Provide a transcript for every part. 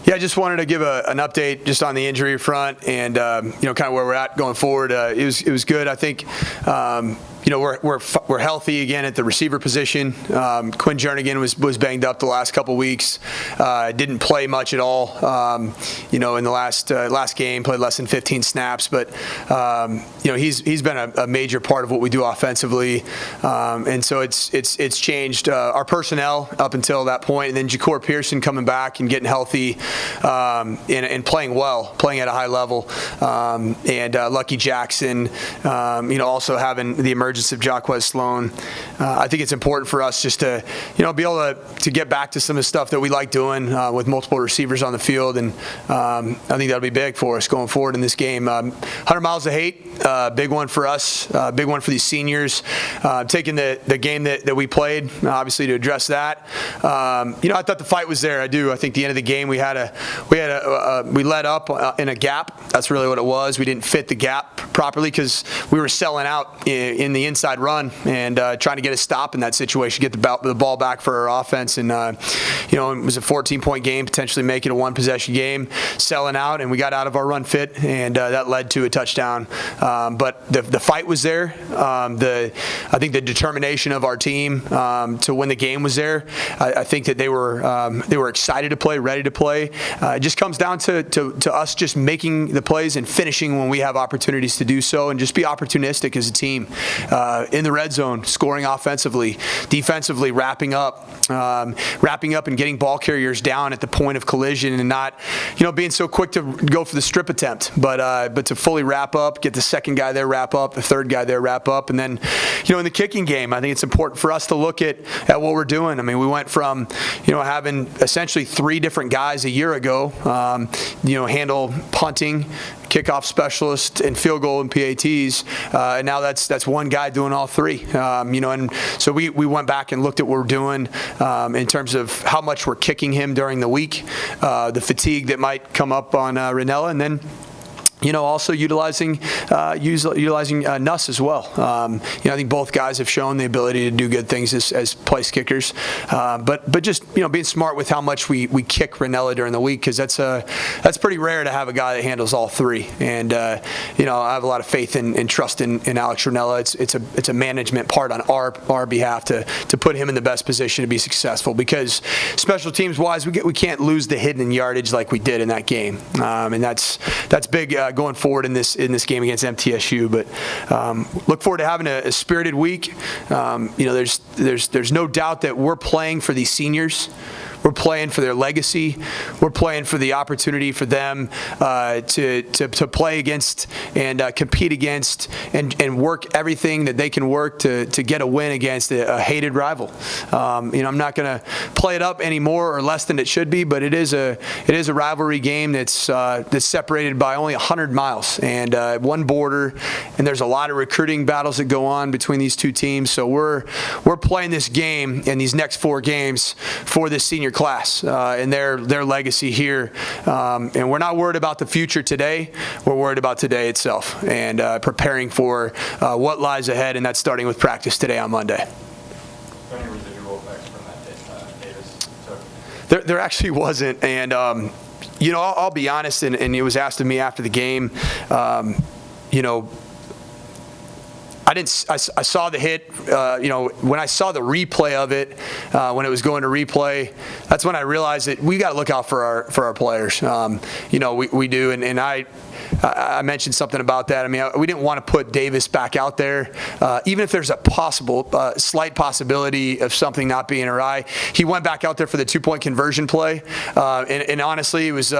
Yeah, I just wanted to give an update just on the injury front and kind of where we're at going forward. It was good. I think we're healthy again at the receiver position. Quinn Jernigan was banged up the last couple weeks. Didn't play much at all. In the last game, played less than 15 snaps. But he's been a major part of what we do offensively, and so it's changed our personnel up until that point. And then Ja'Cour Pearson coming back and getting healthy. And playing well, playing at a high level, and Lucky Jackson, also having the emergence of Jaquez Sloan. I think it's important for us just to, be able to get back to some of the stuff that we like doing with multiple receivers on the field, and I think that'll be big for us going forward in this game. 100 miles of hate, big one for us, big one for these seniors. Taking the game that we played, obviously to address that. I thought the fight was there. I do. I think the end of the game we let up in a gap. That's really what it was. We didn't fit the gap properly because we were selling out in the inside run and trying to get a stop in that situation, get the ball back for our offense. And it was a 14-point game, potentially make it a one-possession game, selling out, and we got out of our run fit, and that led to a touchdown. But the fight was there. I think the determination of our team to win the game was there. I think that they were excited to play, ready to play. It just comes down to us just making the plays and finishing when we have opportunities to do so, and just be opportunistic as a team in the red zone, scoring offensively, defensively, wrapping up and getting ball carriers down at the point of collision, and not being so quick to go for the strip attempt, but to fully wrap up, get the second guy there, wrap up, the third guy there, wrap up. And then in the kicking game, I think it's important for us to look at what we're doing. I mean, we went from having essentially 3 different guys a year ago handle punting, kickoff specialist, and field goal and PATs, and now that's one guy doing all 3. And so we went back and looked at what we're doing in terms of how much we're kicking him during the week, the fatigue that might come up on Ranella, and then also utilizing Nuss as well. I think both guys have shown the ability to do good things as place kickers, but just being smart with how much we kick Ranella during the week, because that's pretty rare to have a guy that handles all 3. And I have a lot of faith and trust in Alex Ranella. It's a management part on our behalf to put him in the best position to be successful, because special teams wise we can't lose the hidden yardage like we did in that game, and that's big. Going forward in this game against MTSU, but look forward to having a spirited week. There's no doubt that we're playing for these seniors. We're playing for their legacy. We're playing for the opportunity for them to play against and compete against and work everything that they can work to get a win against a hated rival. I'm not going to play it up any more or less than it should be, but it is a rivalry game that's separated by only 100 miles and one border, and there's a lot of recruiting battles that go on between these two teams. So we're playing this game and these next 4 games for this senior class and their legacy here, and we're not worried about the future today. We're worried about today itself and preparing for what lies ahead, and that's starting with practice today on Monday. Any residual effects from that Davis? There actually wasn't, and I'll be honest, and it was asked of me after the game. I saw the hit, when I saw the replay of it, when it was going to replay, that's when I realized that we got to look out for our players. We do, and I mentioned something about that. I mean, we didn't want to put Davis back out there, even if there's a slight possibility of something not being right. He went back out there for the 2-point conversion play, and honestly, it was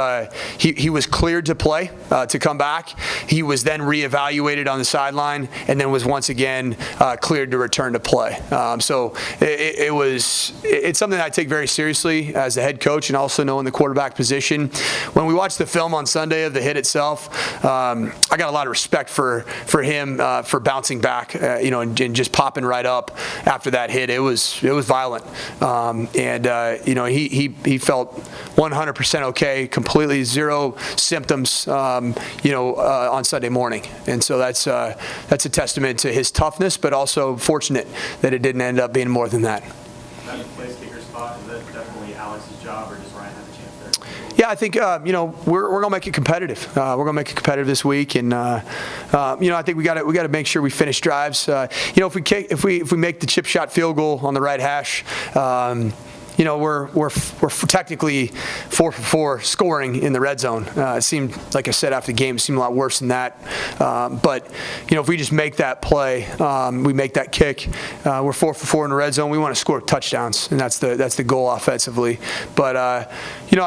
he was cleared to play to come back. He was then reevaluated on the sideline, and then was once again cleared to return to play. So it's something that I take very seriously as the head coach, and also knowing the quarterback position. When we watched the film on Sunday of the hit itself, I got a lot of respect for him for bouncing back, and just popping right up after that hit. It was violent, he felt 100% okay, completely zero symptoms, on Sunday morning, and so that's a testament to his toughness, but also fortunate that it didn't end up being more than that. That place kicker spot, is that definitely Alex's job, or does Ryan have a chance there? Yeah, I think we're going to make it competitive. We're going to make it competitive this week, and I think we got to make sure we finish drives. If we make the chip shot field goal on the right hash. We're technically 4 for 4 scoring in the red zone. It seemed, like I said after the game, it seemed a lot worse than that. But if we just make that play, we make that kick, we're 4 for 4 in the red zone. We want to score touchdowns, and that's the goal offensively. But I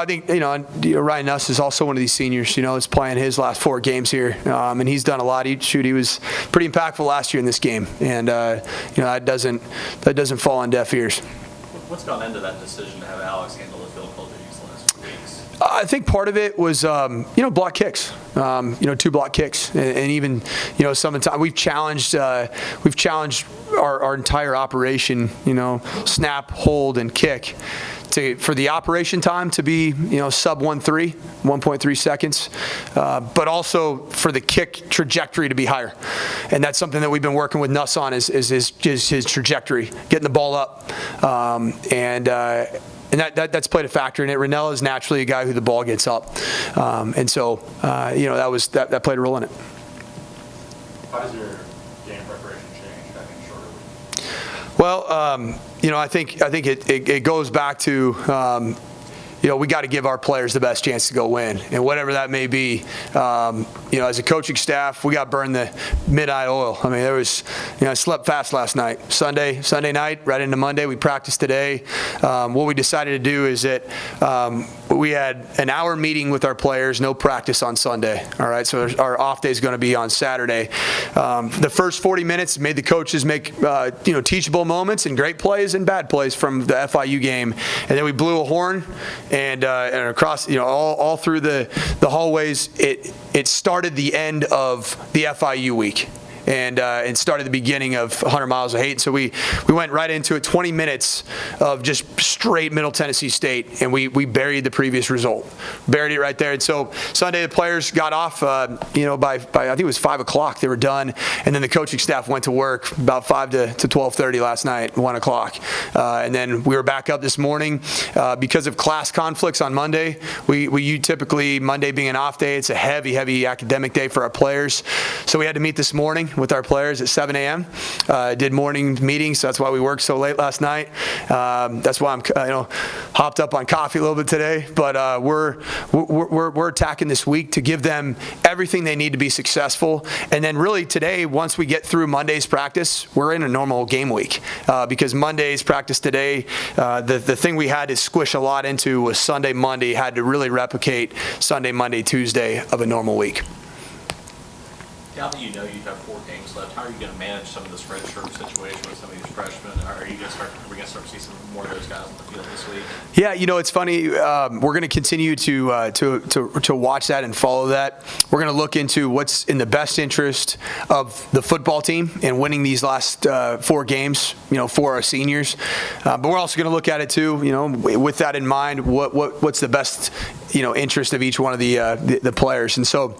think Ryan Nuss is also one of these seniors. Is playing his last 4 games here, and he's done a lot. He was pretty impactful last year in this game, and that doesn't fall on deaf ears. What's gone into that decision to have Alex handle the field goal duties the last few weeks? I think part of it was, block kicks, 2 block kicks, and even, some of the time we've challenged our entire operation, snap, hold, and kick. For the operation time to be, sub 1.3 seconds, but also for the kick trajectory to be higher, and that's something that we've been working with Nuss on is his trajectory, getting the ball up, and that's played a factor in it. Rennell is naturally a guy who the ball gets up, and so that played a role in it. How does your game preparation change having a shorter week? Well, I think it goes back to we got to give our players the best chance to go win, and whatever that may be. As a coaching staff, we got burned the midnight oil. I mean, I slept fast last night. Sunday night, right into Monday. We practiced today. What we decided to do is that we had an hour meeting with our players, no practice on Sunday. All right, so our off day is going to be on Saturday. The first 40 minutes made the coaches make teachable moments and great plays and bad plays from the FIU game, and then we blew a horn. And across, all through the hallways, it started the end of the FIU week. And started the beginning of 100 Miles of Hate. So we went right into it, 20 minutes of just straight Middle Tennessee State, and we buried the previous result. Buried it right there. And so Sunday the players got off, by I think it was 5 o'clock they were done, and then the coaching staff went to work about 5 to 12:30 last night, 1 o'clock. And then we were back up this morning. Because of class conflicts on Monday, we typically, Monday being an off day, it's a heavy academic day for our players. So we had to meet this morning with our players at 7 a.m. Did morning meetings, so that's why we worked so late last night. That's why I'm hopped up on coffee a little bit today. But we're attacking this week to give them everything they need to be successful. And then really today, once we get through Monday's practice, we're in a normal game week because Monday's practice today, the thing we had to squish a lot into was Sunday, Monday, had to really replicate Sunday, Monday, Tuesday of a normal week. Now that you have 4 games left, how are you going to manage some of this redshirt situation with some of these freshmen? Are we going to start to see some more of those guys on the field this week? Yeah, it's funny. We're going to continue to watch that and follow that. We're going to look into what's in the best interest of the football team and winning these last 4 games, for our seniors. But we're also going to look at it too, with that in mind, what's the best, interest of each one of the players. And so,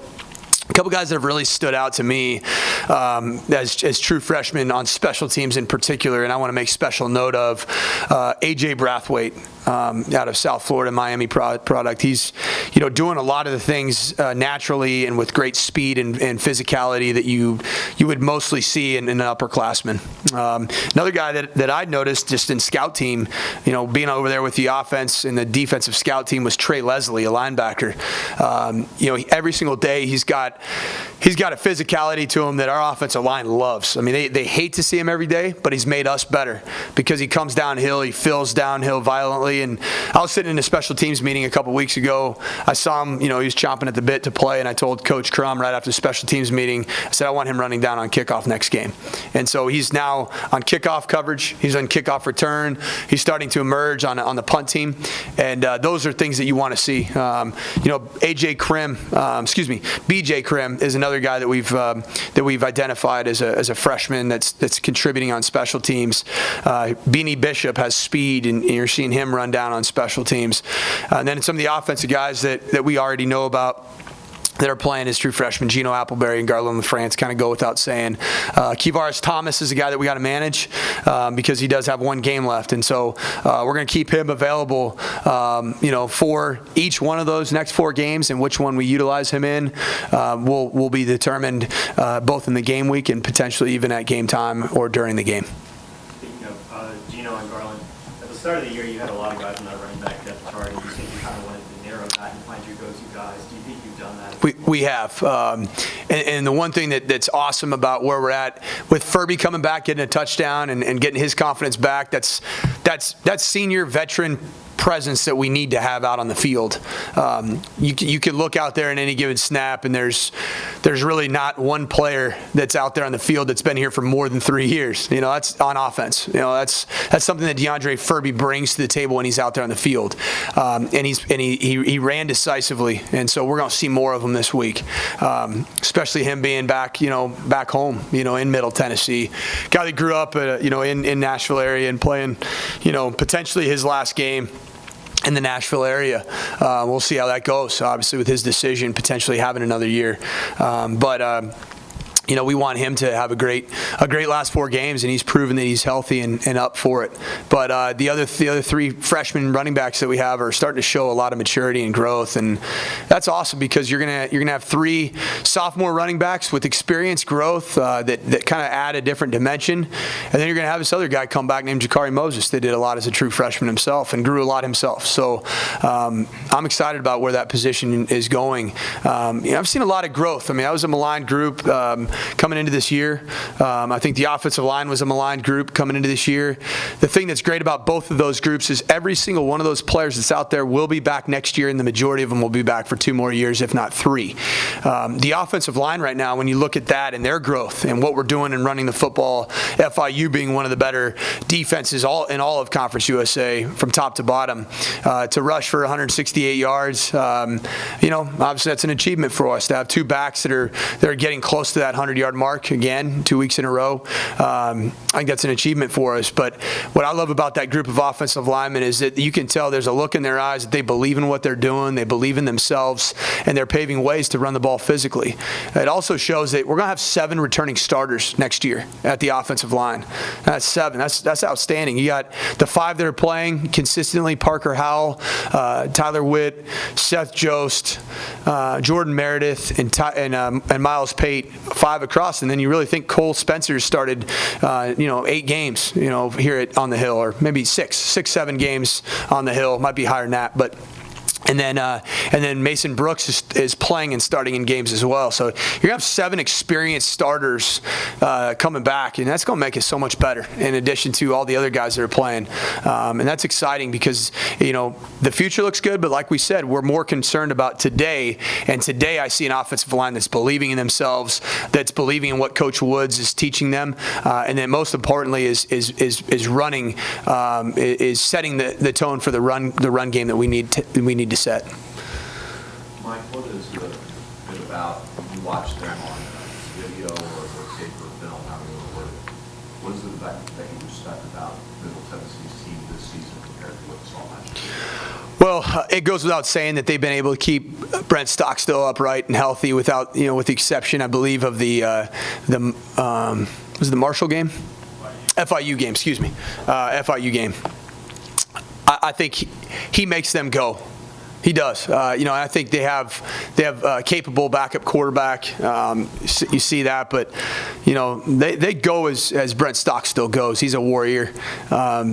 a couple guys that have really stood out to me as true freshmen on special teams in particular, and I want to make special note of A.J. Brathwaite out of South Florida, Miami product. He's doing a lot of the things naturally and with great speed and physicality that you would mostly see in an upperclassman. Another guy that I'd noticed just in scout team, being over there with the offense and the defensive scout team was Trey Leslie, a linebacker. Every single day he's got a physicality to him that our offensive line loves. I mean, they hate to see him every day, but he's made us better because he comes downhill, he fills downhill violently. And I was sitting in a special teams meeting a couple weeks ago. I saw him, he was chomping at the bit to play, and I told Coach Crum right after the special teams meeting, I said, I want him running down on kickoff next game. And so he's now on kickoff coverage. He's on kickoff return. He's starting to emerge on the punt team. And those are things that you want to see. BJ Krim is another guy that we've identified as a freshman that's contributing on special teams. Beanie Bishop has speed, and you're seeing him run down on special teams. And then some of the offensive guys that we already know about. that are playing as true freshmen. Gino Appleberry and Garland LaFrance kind of go without saying. Kivaris Thomas is a guy that we got to manage because he does have one game left. And so we're going to keep him available, for each one of those next 4 games, and which one we utilize him in will be determined both in the game week and potentially even at game time or during the game. Speaking of Gino and Garland, at the start of the year, you had a lot of guys on that running back depth chart, and you said you kind of wanted to narrow that and find your go-to guys. Do you think you've done that? We have. And the one thing that's awesome about where we're at, with Furby coming back, getting a touchdown and getting his confidence back, that's senior veteran presence that we need to have out on the field. You can look out there in any given snap, and there's really not one player that's out there on the field that's been here for more than 3 years. That's on offense. That's something that DeAndre Furby brings to the table when he's out there on the field, and he ran decisively, and so we're going to see more of him this week, especially him being back home, in Middle Tennessee, guy that grew up in Nashville area and playing, potentially his last game in the Nashville area. We'll see how that goes, obviously, with his decision potentially having another year. We want him to have a great last 4 games, and he's proven that he's healthy and up for it. But the other 3 freshman running backs that we have are starting to show a lot of maturity and growth, and that's awesome because you're gonna have 3 sophomore running backs with experience, growth that kind of add a different dimension, and then you're gonna have this other guy come back named Jakari Moses that did a lot as a true freshman himself and grew a lot himself. So I'm excited about where that position is going. I've seen a lot of growth. I mean, I was a maligned group. Coming into this year. I think the offensive line was a maligned group coming into this year. The thing that's great about both of those groups is every single one of those players that's out there will be back next year, and the majority of them will be back for 2 more years, if not 3. The offensive line right now, when you look at that and their growth and what we're doing and running the football, FIU being one of the better defenses in all of Conference USA from top to bottom, to rush for 168 yards, obviously that's an achievement for us to have 2 backs that are getting close to that 100-yard mark again 2 weeks in a row. I think that's an achievement for us. But what I love about that group of offensive linemen is that you can tell there's a look in their eyes that they believe in what they're doing, they believe in themselves, and they're paving ways to run the ball physically. It also shows that we're going to have 7 returning starters next year at the offensive line. That's 7. That's outstanding. You got the 5 that are playing consistently: Parker Howell, Tyler Witt, Seth Jost, Jordan Meredith, and Miles Pate. 5 across, and then you really think Cole Spencer started 8 games here on the Hill, or maybe 7 games on the Hill. Might be higher than that, but and then Mason Brooks is playing and starting in games as well. So you're gonna have 7 experienced starters coming back, and that's gonna make it so much better. In addition to all the other guys that are playing, and that's exciting because the future looks good. But like we said, we're more concerned about today. And today, I see an offensive line that's believing in themselves, that's believing in what Coach Woods is teaching them, and then most importantly is running, is setting the tone for the run game that we need to set. Mike, what is it about when you watch them on video or paper film, however you want to word it? What is it that you respect about Middle Tennessee's team this season compared to what you saw last year? Well, it goes without saying that they've been able to keep Brent Stockstill upright and healthy without, with the exception, I believe, of was it the Marshall game? FIU game, excuse me. FIU game. I think he makes them go. He does. I think they have a capable backup quarterback. You see that, but they go as Brent Stockstill goes. He's a warrior.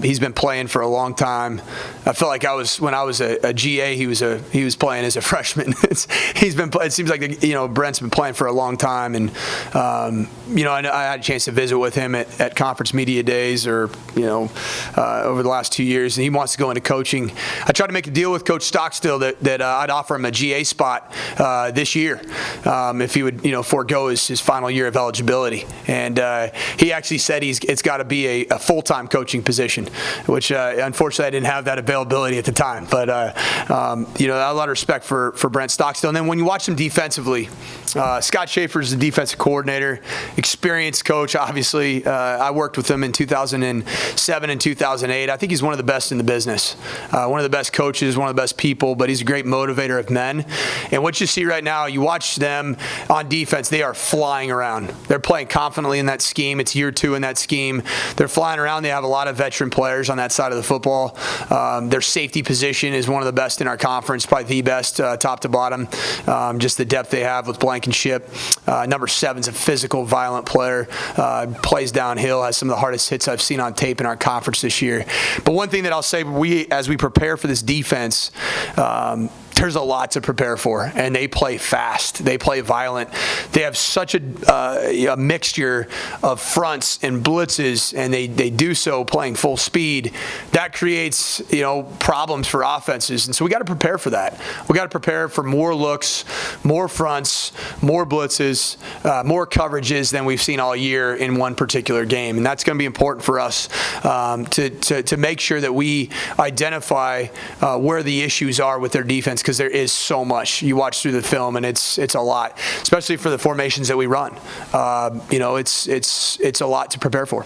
He's been playing for a long time. I felt like when I was a GA, he was playing as a freshman. It seems like Brent's been playing for a long time, and I had a chance to visit with him at conference media days or over the last 2 years, and he wants to go into coaching. I tried to make a deal with Coach Stockstill that I'd offer him a GA spot this year if he would forego his final year of eligibility. And he actually said it's got to be a full-time coaching position, which unfortunately I didn't have that availability at the time. But a lot of respect for Brent Stockstill. And then when you watch him defensively, Scott Schaefer's the defensive coordinator, experienced coach. Obviously, I worked with him in 2007 and 2008. I think he's one of the best in the business, one of the best coaches, one of the best people. But but he's a great motivator of men. And what you see right now, you watch them on defense, they are flying around. They're playing confidently in that scheme. It's year 2 in that scheme. They're flying around. They have a lot of veteran players on that side of the football. Their safety position is one of the best in our conference, probably the best top to bottom. Just the depth they have with Blankenship. Number 7's a physical, violent player. Plays downhill, has some of the hardest hits I've seen on tape in our conference this year. But one thing that I'll say, as we prepare for this defense, there's a lot to prepare for, and they play fast. They play violent. They have such a mixture of fronts and blitzes, and they do so playing full speed. That creates problems for offenses, and so we got to prepare for that. We got to prepare for more looks, more fronts, more blitzes, more coverages than we've seen all year in one particular game, and that's going to be important for us to make sure that we identify where the issues are with their defense, because there is so much. You watch through the film, and it's a lot, especially for the formations that we run. It's a lot to prepare for.